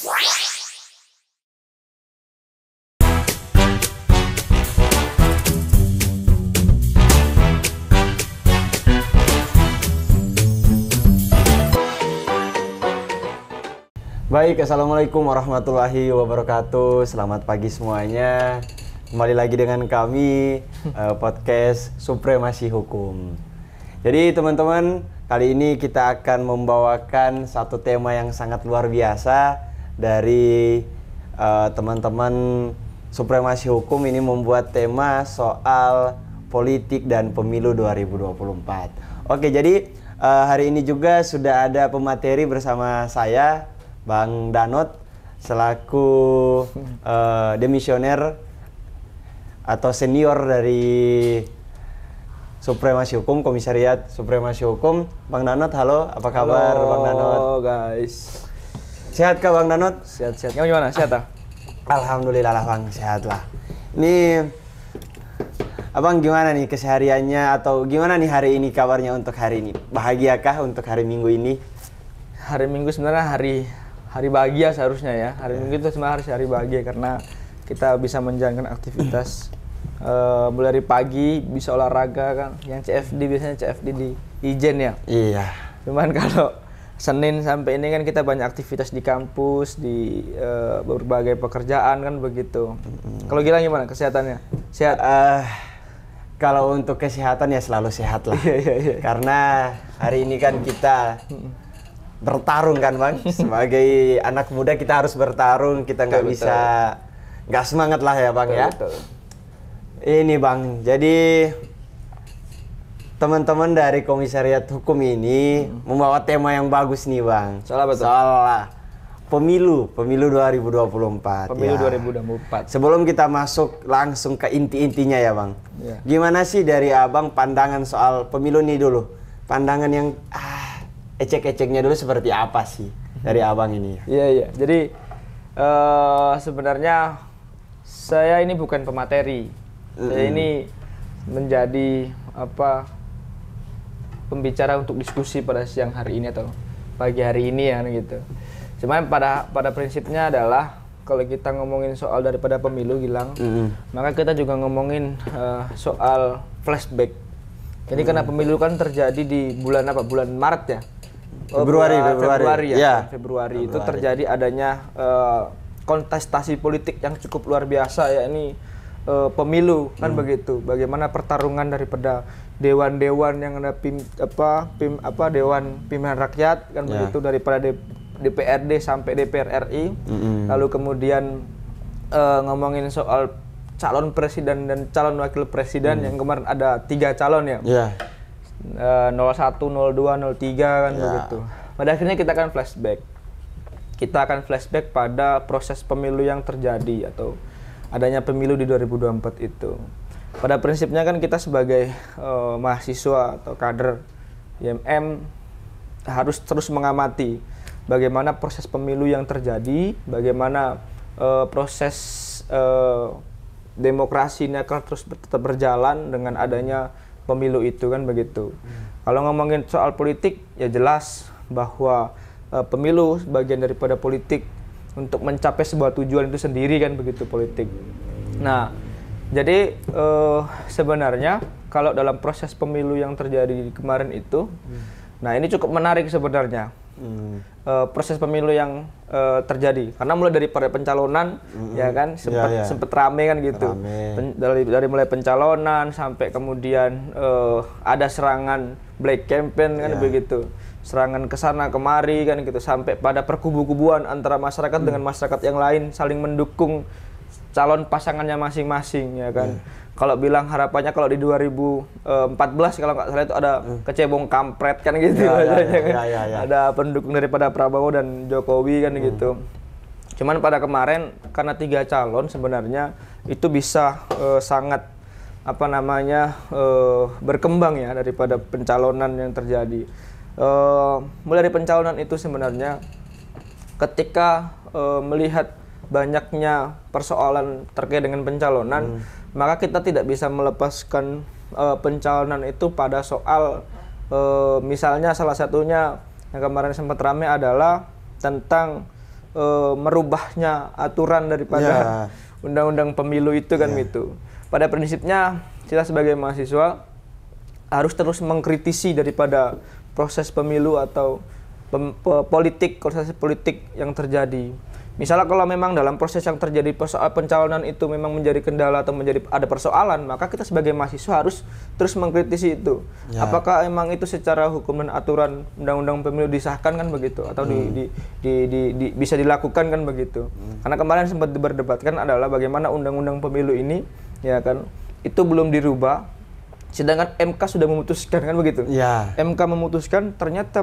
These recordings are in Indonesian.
Baik, Assalamualaikum warahmatullahi wabarakatuh. Selamat pagi semuanya. Kembali lagi dengan kami, podcast Supremasi Hukum. Jadi teman-teman, kali ini kita akan membawakan satu tema yang sangat luar biasa dari teman-teman Supremasi Hukum. Ini membuat tema soal politik dan pemilu 2024. Oke, jadi hari ini juga sudah ada pemateri bersama saya, Bang Danot, selaku demisioner atau senior dari Supremasi Hukum, Komisariat Supremasi Hukum. Bang Danot, halo, apa kabar? Halo, Bang Danot? guys. Sehat kah Bang Danot? Sehat-sehat. Kamu gimana? Sehat ah? Alhamdulillah lah Bang, sehat lah. Ini Abang gimana nih kesehariannya atau gimana nih hari ini kabarnya untuk hari ini? Bahagiakah untuk hari Minggu ini? Hari Minggu sebenarnya hari bahagia seharusnya ya. Hari Minggu itu sebenarnya hari bahagia karena kita bisa menjalankan aktivitas mulai dari pagi bisa olahraga kan. Yang CFD biasanya CFD di Ijen ya. Iya. Cuman kalau Senin sampai ini kan kita banyak aktivitas di kampus, di berbagai pekerjaan kan begitu. Kalau Gilang gimana kesehatannya? Sehat? Kalau untuk kesehatan ya selalu sehat lah. Iya. Karena hari ini kan kita bertarung kan Bang, sebagai anak muda kita harus bertarung, kita nggak bisa nggak semangat lah ya Bang ya. Betul. Ini Bang, jadi teman-teman dari Komisariat Hukum ini membawa tema yang bagus nih Bang. Soal apa tuh? Soal pemilu 2024. Pemilu ya. 2024. Sebelum kita masuk langsung ke inti-intinya ya Bang. Ya. Gimana sih dari Abang pandangan soal pemilu nih dulu? Pandangan yang ecek-eceknya dulu seperti apa sih dari Abang ini? Iya. Jadi sebenarnya saya ini bukan pemateri. Saya ini menjadi pembicara untuk diskusi pada siang hari ini atau pagi hari ini ya gitu. Cuman pada prinsipnya adalah kalau kita ngomongin soal daripada pemilu Gilang, maka kita juga ngomongin soal flashback. Jadi karena pemilu kan terjadi di bulan apa? Bulan Maret ya. Februari ya. Februari itu terjadi adanya kontestasi politik yang cukup luar biasa ya ini pemilu kan begitu. Bagaimana pertarungan daripada dewan-dewan yang ada dewan pimpinan rakyat kan begitu daripada DPRD sampai DPR RI. Lalu kemudian ngomongin soal calon presiden dan calon wakil presiden yang kemarin ada 3 calon ya. 01, 02, 03 kan begitu. Pada akhirnya kita akan flashback. Kita akan flashback pada proses pemilu yang terjadi atau adanya pemilu di 2024 itu. Pada prinsipnya kan kita sebagai mahasiswa atau kader IMM harus terus mengamati bagaimana proses pemilu yang terjadi, bagaimana proses demokrasi ini akan terus tetap berjalan dengan adanya pemilu itu kan begitu. Kalau ngomongin soal politik ya jelas bahwa pemilu bagian daripada politik untuk mencapai sebuah tujuan itu sendiri kan begitu politik. Nah, jadi sebenarnya kalau dalam proses pemilu yang terjadi kemarin itu, nah ini cukup menarik sebenarnya. Proses pemilu yang terjadi karena mulai dari pada pencalonan ya kan sempat rame kan gitu. Dari mulai pencalonan sampai kemudian ada serangan black campaign kan begitu. Serangan ke sana kemari kan gitu sampai pada perkubu-kubuan antara masyarakat dengan masyarakat yang lain saling mendukung calon pasangannya masing-masing ya kan. Kalau bilang harapannya kalau di 2014 kalau nggak salah itu ada kecebong kampret kan gitu. Ada pendukung daripada Prabowo dan Jokowi kan gitu. Cuman pada kemarin karena 3 calon sebenarnya itu bisa sangat berkembang ya daripada pencalonan yang terjadi. Mulai dari pencalonan itu sebenarnya ketika melihat banyaknya persoalan terkait dengan pencalonan, maka kita tidak bisa melepaskan pencalonan itu pada soal misalnya salah satunya yang kemarin sempat ramai adalah tentang merubahnya aturan daripada undang-undang pemilu itu kan gitu. Pada prinsipnya kita sebagai mahasiswa harus terus mengkritisi daripada proses pemilu atau proses politik yang terjadi. Misalnya kalau memang dalam proses yang terjadi soal pencalonan itu memang menjadi kendala atau menjadi ada persoalan, maka kita sebagai mahasiswa harus terus mengkritisi itu. Apakah emang itu secara hukum dan aturan undang-undang pemilu disahkan kan begitu atau bisa dilakukan kan begitu. Karena kemarin sempat berdebatkan adalah bagaimana undang-undang pemilu ini ya kan itu belum dirubah, sedangkan MK sudah memutuskan kan begitu. MK memutuskan ternyata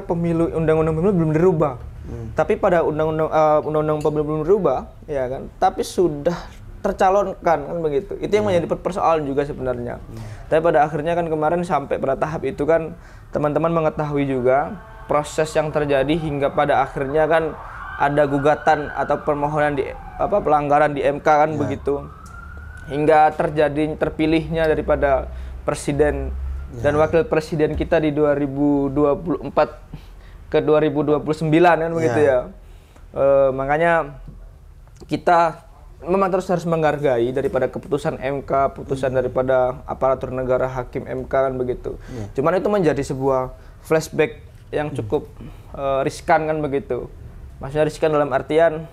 undang-undang pemilu belum dirubah. Tapi pada undang-undang pemilu belum dirubah, ya kan? Tapi sudah tercalonkan kan begitu. Itu yang menjadi persoalan juga sebenarnya. Tapi pada akhirnya kan kemarin sampai pada tahap itu kan teman-teman mengetahui juga proses yang terjadi hingga pada akhirnya kan ada gugatan atau permohonan pelanggaran di MK kan begitu. Hingga terpilihnya daripada presiden dan wakil presiden kita di 2024 ke 2029 kan begitu ya. Makanya kita memang harus menghargai daripada keputusan MK, keputusan daripada aparatur negara hakim MK kan begitu. Cuman itu menjadi sebuah flashback yang cukup riskan kan begitu. Maksudnya riskan dalam artian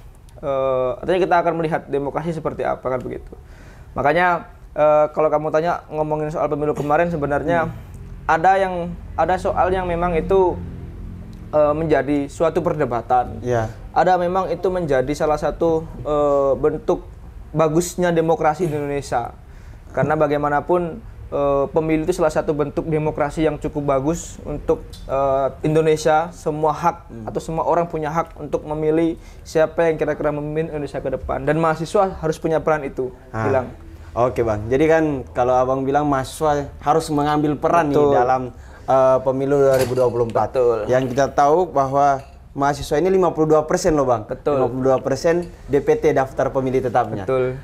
artinya kita akan melihat demokrasi seperti apa kan begitu. Makanya kalau kamu tanya ngomongin soal pemilu kemarin sebenarnya ada soal yang memang itu menjadi suatu perdebatan. Ada memang itu menjadi salah satu bentuk bagusnya demokrasi di Indonesia. Karena bagaimanapun pemilu itu salah satu bentuk demokrasi yang cukup bagus untuk Indonesia. Semua hak atau semua orang punya hak untuk memilih siapa yang kira-kira memimpin Indonesia ke depan. Dan mahasiswa harus punya peran itu. Bilang. Oke Bang, jadi kan kalau Abang bilang mahasiswa harus mengambil peran nih dalam pemilu 2024. Betul. Yang kita tahu bahwa mahasiswa ini 52% loh Bang. Betul. 52% DPT daftar pemilih tetapnya. Betul.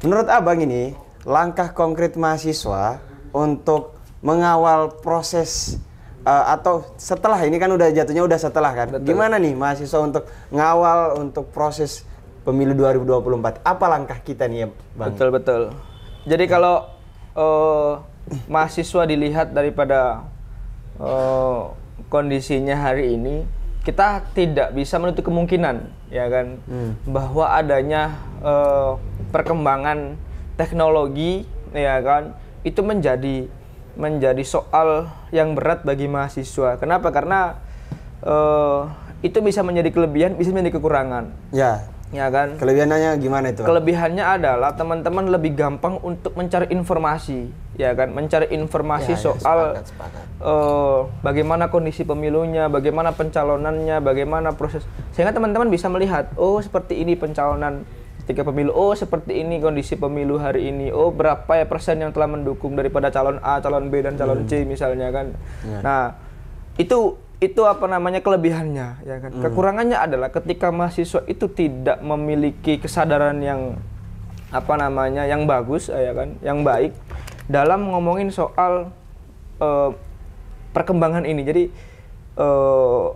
Menurut Abang ini langkah konkret mahasiswa untuk mengawal proses atau setelah ini kan udah jatuhnya udah setelah kan. Betul. Gimana nih mahasiswa untuk ngawal untuk proses pemilu 2024? Apa langkah kita nih ya Bang? Betul. Jadi kalau mahasiswa dilihat daripada kondisinya hari ini, kita tidak bisa menutup kemungkinan ya kan bahwa adanya perkembangan teknologi ya kan itu menjadi soal yang berat bagi mahasiswa. Kenapa? Karena itu bisa menjadi kelebihan, bisa menjadi kekurangan. Ya kan? Kelebihannya gimana itu? Kelebihannya adalah teman-teman lebih gampang untuk mencari informasi, ya kan? Mencari informasi soal bagaimana kondisi pemilunya, bagaimana pencalonannya, bagaimana proses. Sehingga teman-teman bisa melihat, oh seperti ini pencalonan ketika pemilu, oh seperti ini kondisi pemilu hari ini, oh berapa ya persen yang telah mendukung daripada calon A, calon B, dan calon C misalnya kan. Nah, itu apa namanya kelebihannya ya kan. Kekurangannya adalah ketika mahasiswa itu tidak memiliki kesadaran yang apa namanya yang bagus ya kan, yang baik dalam ngomongin soal perkembangan ini. Jadi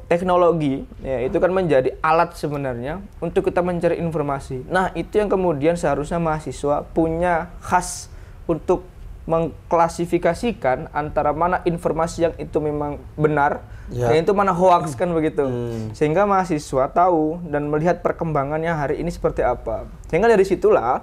teknologi ya itu kan menjadi alat sebenarnya untuk kita mencari informasi. Nah, itu yang kemudian seharusnya mahasiswa punya khas untuk mengklasifikasikan antara mana informasi yang itu memang benar dan itu mana hoax kan begitu. Sehingga mahasiswa tahu dan melihat perkembangannya hari ini seperti apa. Sehingga dari situlah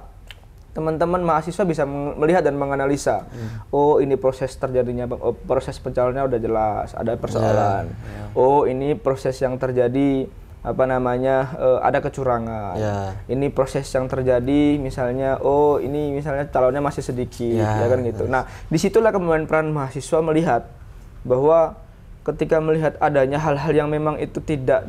teman-teman mahasiswa bisa melihat dan menganalisa. Oh, ini proses terjadinya, proses pencalonannya udah jelas, ada persoalan. Oh, ini proses yang terjadi apa namanya ada kecurangan. Ini proses yang terjadi misalnya, oh ini misalnya calonnya masih sedikit, ya kan gitu. Nah, disitulah kemudian peran mahasiswa melihat bahwa ketika melihat adanya hal-hal yang memang itu tidak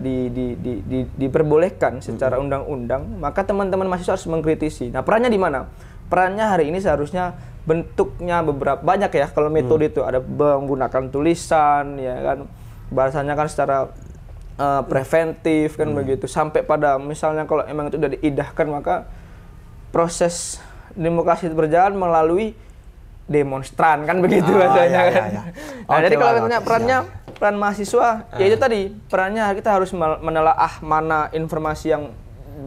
diperbolehkan secara undang-undang, maka teman-teman mahasiswa harus mengkritisi. Nah, perannya di mana? Perannya hari ini seharusnya bentuknya banyak ya. Kalau metode itu ada menggunakan tulisan, ya kan, bahasanya kan secara preventif kan begitu, sampai pada misalnya kalau emang itu sudah diidahkan maka proses demokrasi itu berjalan melalui demonstran kan begitu bahasanya kan. Nah, jadi kalau katanya peran mahasiswa, ya itu tadi perannya kita harus menelaah mana informasi yang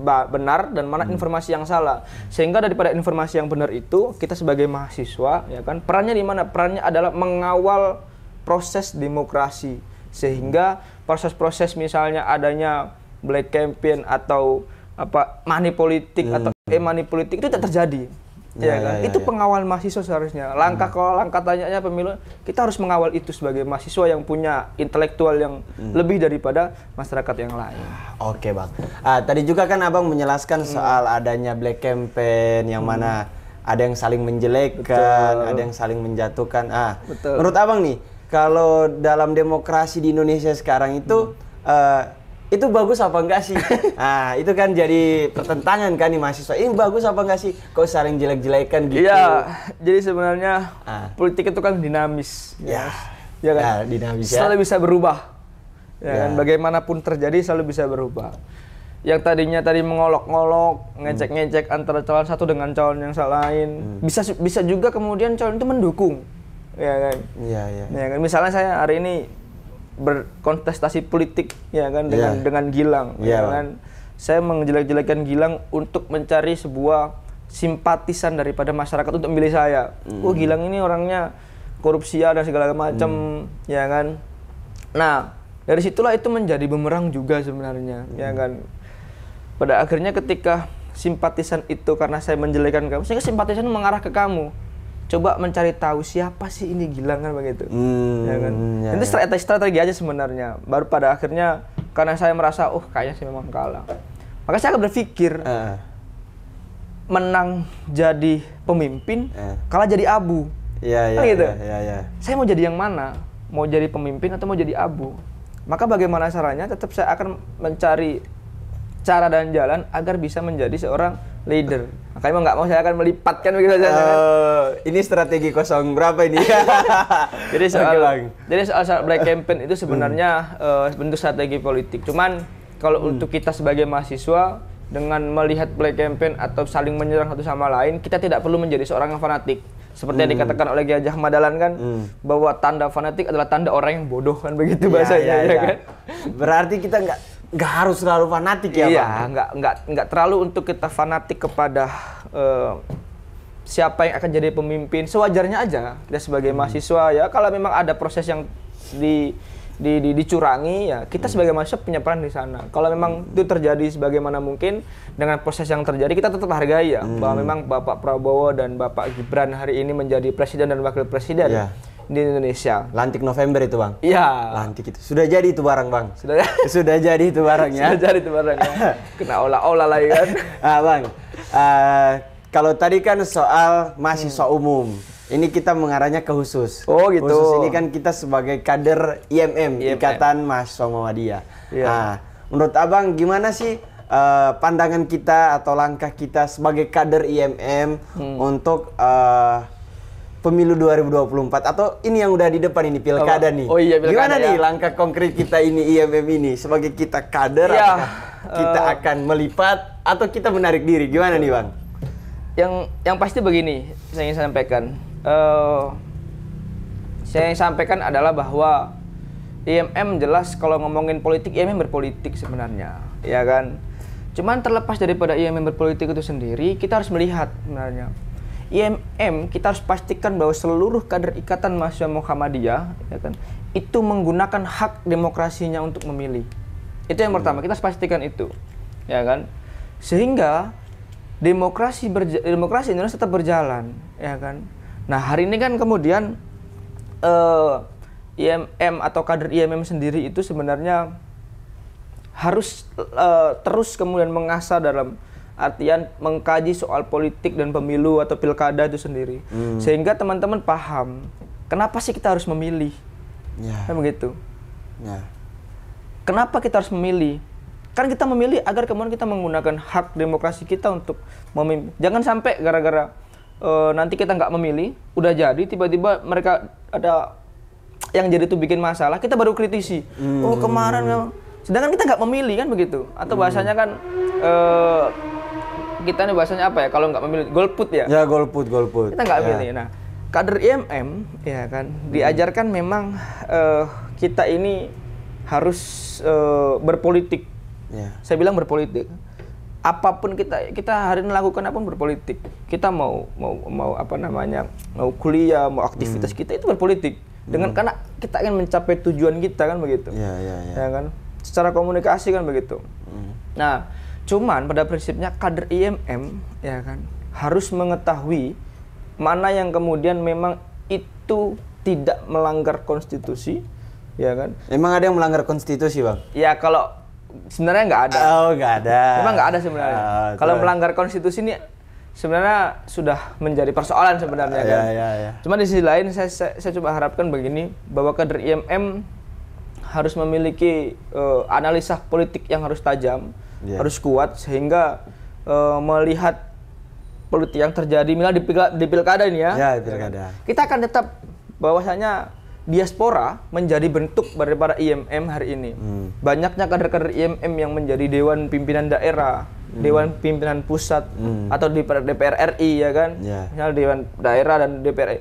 benar dan mana informasi yang salah. Sehingga daripada informasi yang benar itu kita sebagai mahasiswa, ya kan, perannya di mana? Perannya adalah mengawal proses demokrasi. Sehingga proses-proses misalnya adanya black campaign atau money politik atau money politik itu tidak terjadi. Ya kan? Itu pengawal mahasiswa seharusnya. Kalau langkah tanyanya pemilu, kita harus mengawal itu sebagai mahasiswa yang punya intelektual yang lebih daripada masyarakat yang lain. Oke, Bang. Tadi juga kan Abang menjelaskan soal adanya black campaign yang mana ada yang saling menjelekkan, ada yang saling menjatuhkan. Betul. Menurut Abang nih, kalau dalam demokrasi di Indonesia sekarang itu bagus apa enggak sih? Itu kan jadi pertentangan kan nih mahasiswa. Ini bagus apa enggak sih? Kok saling jelek-jelekan gitu? Iya, jadi sebenarnya politik itu kan dinamis. Ya kan? Dinamis ya. Selalu bisa berubah. Ya kan? Bagaimanapun terjadi selalu bisa berubah. Yang tadinya mengolok-ngolok, ngecek-ngecek antara calon satu dengan calon yang lain. Bisa juga kemudian calon itu mendukung. Ya kan? Iya. Ya kan? Misalnya saya hari ini berkontestasi politik ya kan dengan Gilang ya kan, saya menjelek-jelekan Gilang untuk mencari sebuah simpatisan daripada masyarakat untuk memilih saya. Gilang ini orangnya korupsi dan segala macam ya kan. Nah, dari situlah itu menjadi bumerang juga sebenarnya ya kan. Pada akhirnya ketika simpatisan itu karena saya menjelekan kamu, sehingga simpatisan mengarah ke kamu. Coba mencari tahu siapa sih ini Gilang kan begitu. Ya kan? Itu strategi aja sebenarnya. Baru pada akhirnya karena saya merasa kayaknya saya memang kalah. Maka saya akan berpikir menang jadi pemimpin, kalah jadi abu. Gitu. Saya mau jadi yang mana? Mau jadi pemimpin atau mau jadi abu? Maka bagaimana caranya? Tetap saya akan mencari cara dan jalan agar bisa menjadi seorang leader. Makanya mau nggak mau saya akan melipatkan begitu saja. Ini strategi kosong berapa ini? Jadi soal black campaign itu sebenarnya bentuk strategi politik. Cuman kalau untuk kita sebagai mahasiswa dengan melihat black campaign atau saling menyerang satu sama lain, kita tidak perlu menjadi seorang yang fanatik. Seperti yang dikatakan oleh Ki Haji Ahmad Dahlan kan, bahwa tanda fanatik adalah tanda orang yang bodoh kan begitu bahasanya ya kan. Berarti kita nggak harus terlalu fanatik ya, Bang? Nggak terlalu untuk kita fanatik kepada siapa yang akan jadi pemimpin. Sewajarnya aja kita sebagai mahasiswa ya, kalau memang ada proses yang dicurangi ya, kita sebagai mahasiswa punya peran di sana. Kalau memang itu terjadi sebagaimana mungkin dengan proses yang terjadi, kita tetap hargai ya, bahwa memang Bapak Prabowo dan Bapak Gibran hari ini menjadi presiden dan wakil presiden di Indonesia. Lantik November itu, Bang? Iya. Lantik itu. Sudah jadi itu barang, Bang? Sudah jadi itu barangnya? Sudah jadi itu barangnya. Kena olah-olah lagi kan? Bang, kalau tadi kan soal mahasiswa umum. Ini kita mengarahnya ke khusus. Oh gitu. Khusus ini kan kita sebagai kader IMM, Ikatan Mahasiswa Muhammadiyah. Nah, menurut Abang gimana sih pandangan kita atau langkah kita sebagai kader IMM untuk pemilu 2024 atau ini yang udah di depan ini pilkada nih. Oh iya, pilkada. Gimana nih langkah konkret kita ini IMM ini sebagai kita kader apakah kita akan melipat atau kita menarik diri? Gimana nih, Bang? Yang pasti begini, saya ingin sampaikan. Saya ingin sampaikan adalah bahwa IMM jelas kalau ngomongin politik, IMM berpolitik sebenarnya, ya kan? Cuman terlepas daripada IMM berpolitik itu sendiri, kita harus melihat sebenarnya. IMM kita harus pastikan bahwa seluruh kader Ikatan Mahasiswa Muhammadiyah, ya kan, itu menggunakan hak demokrasinya untuk memilih. Itu yang pertama, kita harus pastikan itu, ya kan? Sehingga demokrasi Indonesia tetap berjalan, ya kan? Nah, hari ini kan kemudian IMM atau kader IMM sendiri itu sebenarnya harus terus kemudian mengasah dalam artian mengkaji soal politik dan pemilu atau pilkada itu sendiri. Sehingga teman-teman paham kenapa sih kita harus memilih. Kan begitu. Kenapa kita harus memilih? Kan kita memilih agar kemudian kita menggunakan hak demokrasi kita untuk memimpin. Jangan sampai gara-gara nanti kita nggak memilih, udah jadi tiba-tiba mereka ada yang jadi itu bikin masalah, kita baru kritisi. Oh kemarin, sedangkan kita nggak memilih kan begitu. Atau bahasanya kan kita nih bahasanya apa ya? Kalau nggak memilih, golput ya? Ya golput. Kita nggak milih. Nah, kader IMM ya kan diajarkan memang kita ini harus berpolitik. Saya bilang berpolitik. Apapun kita hari ini lakukan apapun berpolitik. Kita mau apa namanya, mau kuliah, mau aktivitas kita itu berpolitik. Karena kita ingin mencapai tujuan kita kan begitu. Ya kan? Secara komunikasi kan begitu. Nah, cuman pada prinsipnya kader IMM ya kan harus mengetahui mana yang kemudian memang itu tidak melanggar konstitusi, ya kan? Emang ada yang melanggar konstitusi, Bang? Ya kalau sebenarnya nggak ada. Oh, nggak ada. Memang nggak ada sebenarnya. Kalau melanggar konstitusi ini sebenarnya sudah menjadi persoalan sebenarnya kan. Cuma di sisi lain saya coba harapkan begini, bahwa kader IMM harus memiliki analisa politik yang harus tajam, harus kuat, sehingga melihat politik yang terjadi misalnya di pilkada ini ya. Pilkada. Kita akan tetap bahwasanya diaspora menjadi bentuk daripada IMM hari ini. Banyaknya kader-kader IMM yang menjadi dewan pimpinan daerah, dewan pimpinan pusat, atau di DPR RI ya kan. Misalnya dewan daerah dan DPR RI.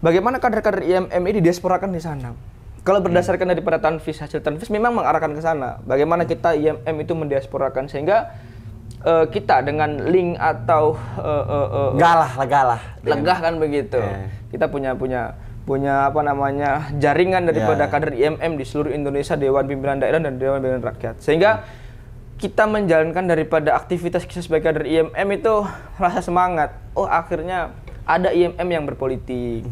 Bagaimana kader-kader IMM ini diasporakan di sana? Kalau berdasarkan daripada hasil tanfis memang mengarahkan ke sana. Bagaimana kita IMM itu mendiasporakan sehingga kita dengan link atau legah kan begitu. Kita punya apa namanya jaringan daripada kader IMM di seluruh Indonesia, Dewan Pimpinan Daerah dan Dewan Pimpinan Rakyat. Sehingga kita menjalankan daripada aktivitas kita sebagai kader IMM itu rasa semangat. Oh, akhirnya ada IMM yang berpolitik.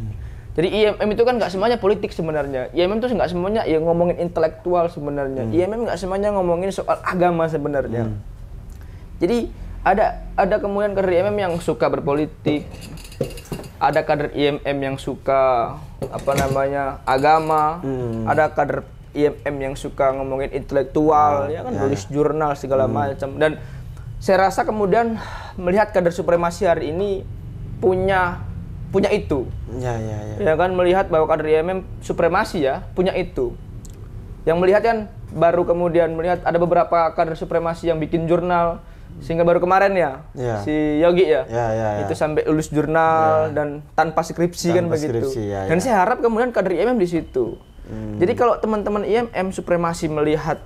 Jadi IMM itu kan nggak semuanya politik sebenarnya. IMM itu nggak semuanya ya ngomongin intelektual sebenarnya. IMM nggak semuanya ngomongin soal agama sebenarnya. Jadi ada kemudian kader IMM yang suka berpolitik, ada kader IMM yang suka apa namanya agama, ada kader IMM yang suka ngomongin intelektual, ya kan tulis jurnal segala macam. Dan saya rasa kemudian melihat kader supremasi hari ini punya itu. Ya kan, melihat bahwa kader IMM supremasi ya punya itu. Yang melihat kan baru kemudian melihat ada beberapa kader supremasi yang bikin jurnal. Sehingga baru kemarin si Yogi itu sampai lulus jurnal dan tanpa skripsi kan begitu. Dan saya harap kemudian kader IMM di situ. Jadi kalau teman-teman IMM supremasi melihat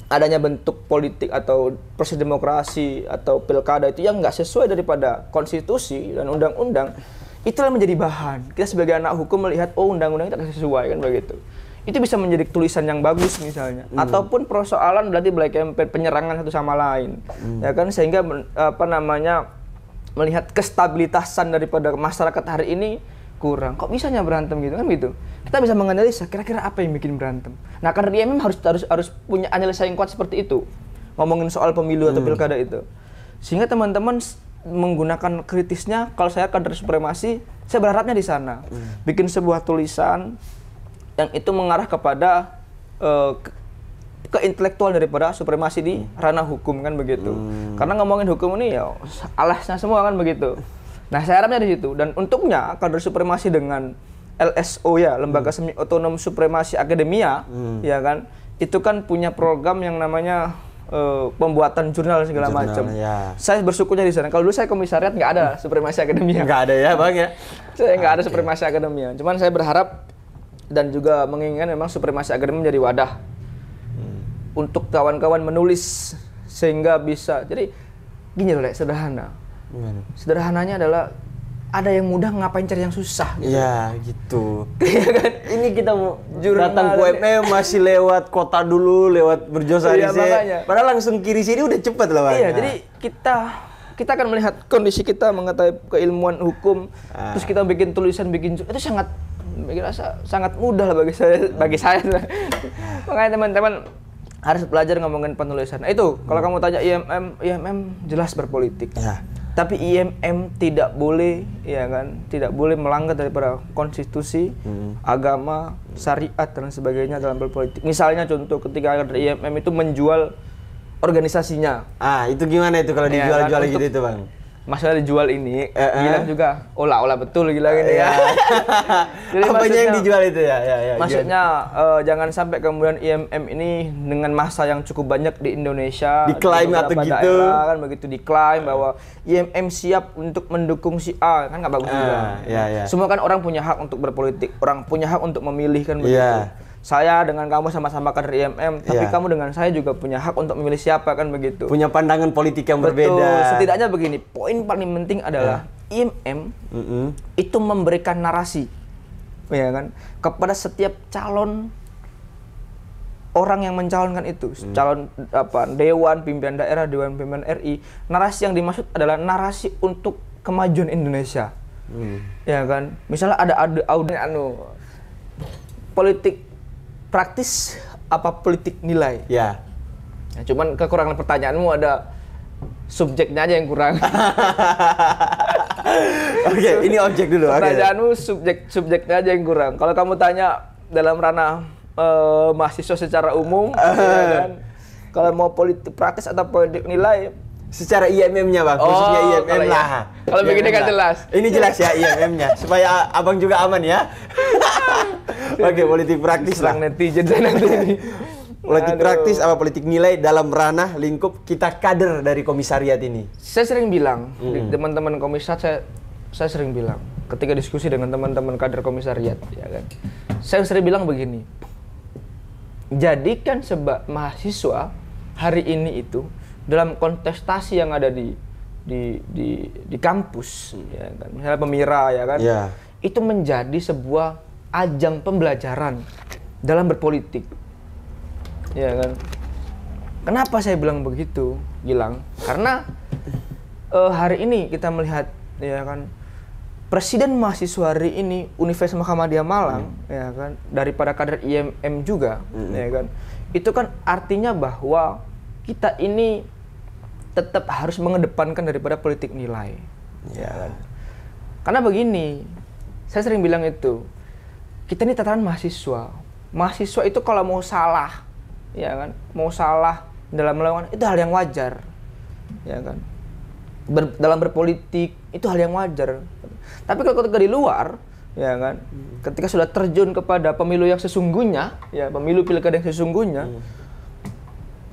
adanya bentuk politik atau proses demokrasi atau pilkada itu yang nggak sesuai daripada konstitusi dan undang-undang, itulah menjadi bahan. Kita sebagai anak hukum melihat undang-undang itu tidak sesuai kan begitu. Itu bisa menjadi tulisan yang bagus misalnya, ataupun persoalan berarti black campaign, penyerangan satu sama lain, ya kan, sehingga apa namanya melihat kestabilitasan daripada masyarakat hari ini kurang. Kok bisanya berantem gitu kan gitu? Kita bisa menganalisa kira-kira apa yang bikin berantem. Nah, kader IMM harus punya analisa yang kuat seperti itu, ngomongin soal pemilu atau pilkada itu, sehingga teman-teman menggunakan kritisnya. Kalau saya kader supremasi, saya berharapnya di sana bikin sebuah tulisan yang itu mengarah kepada keintelektual daripada supremasi di ranah hukum kan begitu. Karena ngomongin hukum ini ya alasnya semua kan begitu. Nah, saya harapnya di situ. Dan untungnya kader supremasi dengan LSO ya, Lembaga Semi Otonom Supremasi Akademia, ya kan, itu kan punya program yang namanya pembuatan jurnal segala macam. Saya bersyukurnya di sana. Kalau dulu saya komisariat nggak ada Supremasi Akademia. Nggak ada ya, Bang ya? Saya nggak ada Supremasi Akademia. Cuman saya berharap dan juga menginginkan memang Supremasi Akademia menjadi wadah untuk kawan-kawan menulis sehingga bisa. Jadi gini loh, sederhana. Sederhananya adalah ada yang mudah ngapain cari yang susah gitu. Ya gitu. Kan? Ini kita mau datang ke UMM masih lewat kota dulu, lewat Berjosari sih. Padahal langsung kiri sini udah cepet lah, Bang. Iya, jadi kita akan melihat kondisi kita, mengetahui keilmuan hukum, terus kita bikin tulisan, itu sangat mudah lah bagi saya. Makanya teman-teman harus belajar ngomongin penulisan. Nah, itu kalau kamu tanya IMM jelas berpolitik. Tapi IMM tidak boleh, ya kan, tidak boleh melanggar daripada konstitusi, agama, syariat dan sebagainya dalam berpolitik. Misalnya contoh ketika IMM itu menjual organisasinya. Itu gimana itu kalau dijual-jual kan, gitu itu, Bang? Masalah dijual ini, Gilang juga olah betul Gilang ini ya. Jadi apanya yang dijual itu ya? Maksudnya jangan sampai kemudian IMM ini dengan massa yang cukup banyak di Indonesia diklaim atau gitu daerah, kan begitu diklaim bahwa IMM siap untuk mendukung si A, kan nggak bagus juga. Semua kan orang punya hak untuk berpolitik, orang punya hak untuk memilih kan begitu. saya dengan kamu sama-sama kader IMM, tapi Iya. kamu dengan saya juga punya hak untuk memilih siapa, kan begitu. Punya pandangan politik yang Betul. berbeda. Setidaknya begini, poin paling penting adalah IMM itu memberikan narasi, ya kan, kepada setiap calon orang yang mencalonkan itu, calon dewan pimpinan daerah, dewan pimpinan RI. Narasi yang dimaksud adalah narasi untuk kemajuan Indonesia, ya kan. Misalnya ada politik praktis apa politik nilai. Ya. Ya, cuman kekurangan pertanyaanmu ada subjeknya aja yang kurang. Oke, ini objek dulu. Pertanyaanmu subjeknya aja yang kurang. Kalau kamu tanya dalam ranah mahasiswa secara umum, ya kan? Kalau mau politik praktis atau politik nilai, Secara IMM-nya Bang, khususnya IMM lah. Kalau begini kan jelas. Ini jelas ya IMM-nya, supaya abang juga aman ya. Oke, politik praktis lah. Serang netizen nanti ini. Politik praktis apa politik nilai dalam ranah lingkup kita kader dari komisariat ini. Saya sering bilang, di teman-teman komisariat, saya sering bilang, ketika diskusi dengan teman-teman kader komisariat, ya kan, saya sering bilang begini, jadikan mahasiswa hari ini itu dalam kontestasi yang ada di kampus, ya kan, misalnya Pemira, ya kan, itu menjadi sebuah ajang pembelajaran dalam berpolitik, ya kan. Kenapa saya bilang begitu, Gilang? Karena hari ini kita melihat, ya kan, Presiden mahasiswa hari ini Universitas Muhammadiyah Malang, ya kan, daripada kader IMM juga, ya kan, itu kan artinya bahwa kita ini tetap harus mengedepankan daripada politik nilai, ya kan. Karena begini, saya sering bilang itu, kita ini tataran mahasiswa. Mahasiswa itu kalau mau salah, ya kan, mau salah dalam melakukan itu hal yang wajar, ya kan. Dalam berpolitik itu hal yang wajar. Tapi kalau ketika di luar, ya kan, ketika sudah terjun kepada pemilu yang sesungguhnya, ya pemilu pilkada yang sesungguhnya,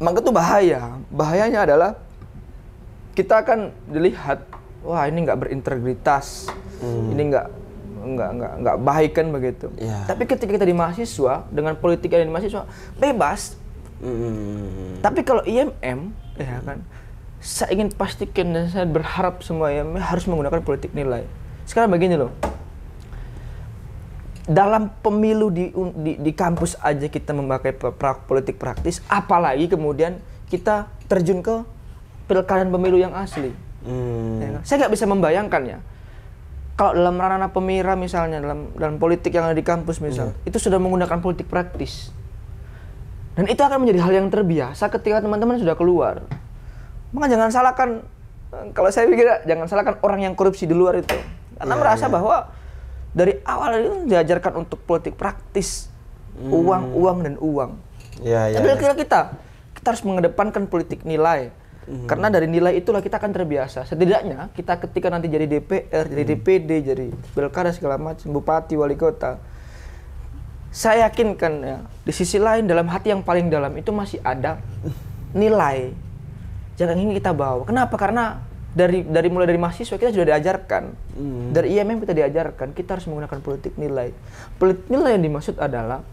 maka itu bahaya. Bahayanya adalah kita akan dilihat, wah ini nggak berintegritas, ini nggak baik kan begitu. Tapi ketika kita di mahasiswa dengan politik yang di mahasiswa bebas. Tapi kalau IMM, ya kan, saya ingin pastikan dan saya berharap semua IMM harus menggunakan politik nilai. Sekarang begini loh, dalam pemilu di kampus aja kita memakai politik praktis, apalagi kemudian kita terjun ke pilkada dan pemilu yang asli. Ya kan? Saya nggak bisa membayangkannya. Kalau dalam ranah Pemira misalnya, dalam politik yang ada di kampus misal, itu sudah menggunakan politik praktis. Dan itu akan menjadi hal yang terbiasa ketika teman-teman sudah keluar. Maka jangan salahkan, kalau saya pikir jangan salahkan orang yang korupsi di luar itu. Karena merasa bahwa dari awal itu diajarkan untuk politik praktis, uang dan uang. Tapi kira kita harus mengedepankan politik nilai. Karena dari nilai itulah kita akan terbiasa. Setidaknya kita ketika nanti jadi DPR, jadi DPD, jadi pilkada segala macam, bupati, wali kota, saya yakinkan ya, di sisi lain dalam hati yang paling dalam itu masih ada nilai yang ingin kita bawa. Kenapa? Karena mulai dari mahasiswa kita sudah diajarkan, dari IMM kita diajarkan kita harus menggunakan politik nilai. Politik nilai yang dimaksud adalah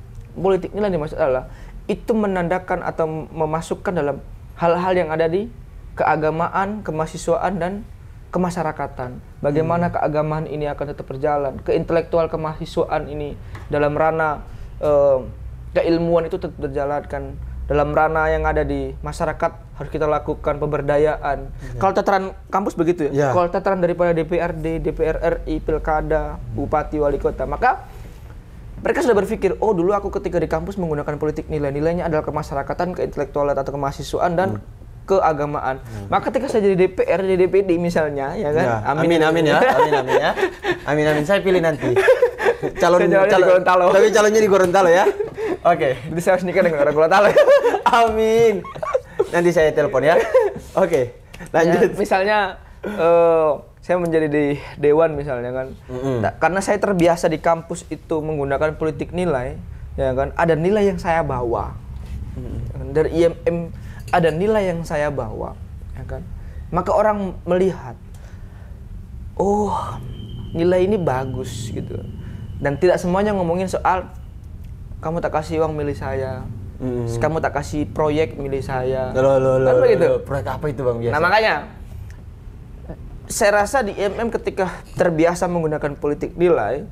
itu menandakan atau memasukkan dalam hal-hal yang ada di keagamaan, kemahasiswaan dan kemasyarakatan. Bagaimana keagamaan ini akan tetap berjalan, keintelektual kemahasiswaan ini dalam ranah keilmuan itu tetap berjalankan, dalam ranah yang ada di masyarakat harus kita lakukan pemberdayaan. Kalau tataran kampus begitu ya. Kalau tataran daripada DPRD, DPR RI, pilkada, bupati, wali kota, maka mereka sudah berpikir, oh dulu aku ketika di kampus menggunakan politik nilai-nilainya adalah kemasyarakatan, keintelektualan atau kemahasiswaan dan keagamaan. Maka ketika saya jadi DPR, jadi DPD misalnya, ya kan? Amin ya. Amin. Saya pilih nanti. Gorontalo. Tapi calonnya di Gorontalo ya. Oke. Jadi saya harus nikah dengan orang Gorontalo. Amin. Nanti saya telepon ya. Oke. Lanjut. Ya, misalnya saya menjadi di dewan misalnya kan. Karena saya terbiasa di kampus itu menggunakan politik nilai, ya kan? Ada nilai yang saya bawa. Dari IMM ada nilai yang saya bawa, ya kan? Maka orang melihat, oh nilai ini bagus gitu. Dan tidak semuanya ngomongin soal kamu tak kasih uang milih saya. Kamu tak kasih proyek milih saya. Kan begitu. Proyek apa itu Bang biasa? Nah makanya saya rasa di IMM ketika terbiasa menggunakan politik nilai,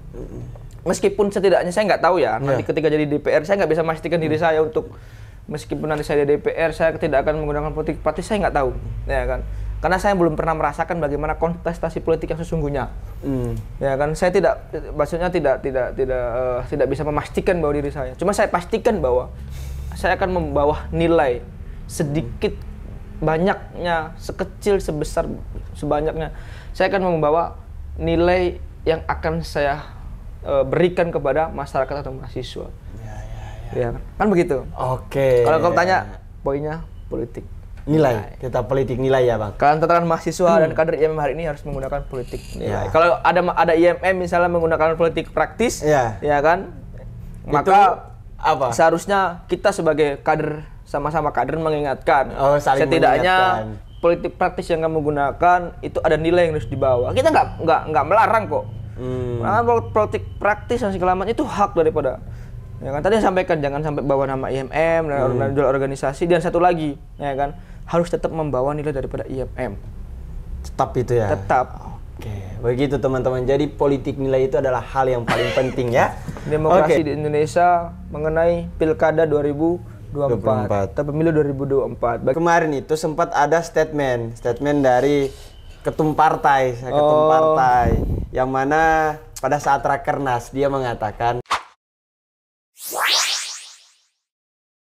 meskipun setidaknya saya nggak tahu ya, nanti ketika jadi DPR saya nggak bisa memastikan diri saya untuk meskipun nanti saya di DPR saya tidak akan menggunakan politik praktis, saya nggak tahu, ya kan? Karena saya belum pernah merasakan bagaimana kontestasi politik yang sesungguhnya, ya kan? Saya maksudnya tidak bisa memastikan bahwa diri saya. Cuma saya pastikan bahwa saya akan membawa nilai sedikit banyaknya, sekecil sebesar sebanyaknya, saya akan membawa nilai yang akan saya berikan kepada masyarakat atau mahasiswa. Ya kan begitu. Oke. Kalau kamu tanya poinnya politik nilai, kita politik nilai ya Bang. Kalian tataran mahasiswa dan kader IMM hari ini harus menggunakan politik nilai. Kalau ada IMM misalnya menggunakan politik praktis, ya kan, maka apa? Seharusnya kita sebagai kader, sama-sama kader mengingatkan, setidaknya politik praktis yang kamu gunakan itu ada nilai yang harus dibawa. Kita nggak melarang kok. Karena politik praktis dan segala macam itu hak daripada. Ya kan tadi saya sampaikan jangan sampai bawa nama IMM dan jual organisasi, dan satu lagi ya kan harus tetap membawa nilai daripada IMM. Tetap itu ya. Tetap. Oke, begitu teman-teman. Jadi politik nilai itu adalah hal yang paling penting ya. Demokrasi di Indonesia mengenai Pilkada 2024 atau Pemilu 2024. Kemarin itu sempat ada statement dari ketum partai yang mana pada saat Rakernas dia mengatakan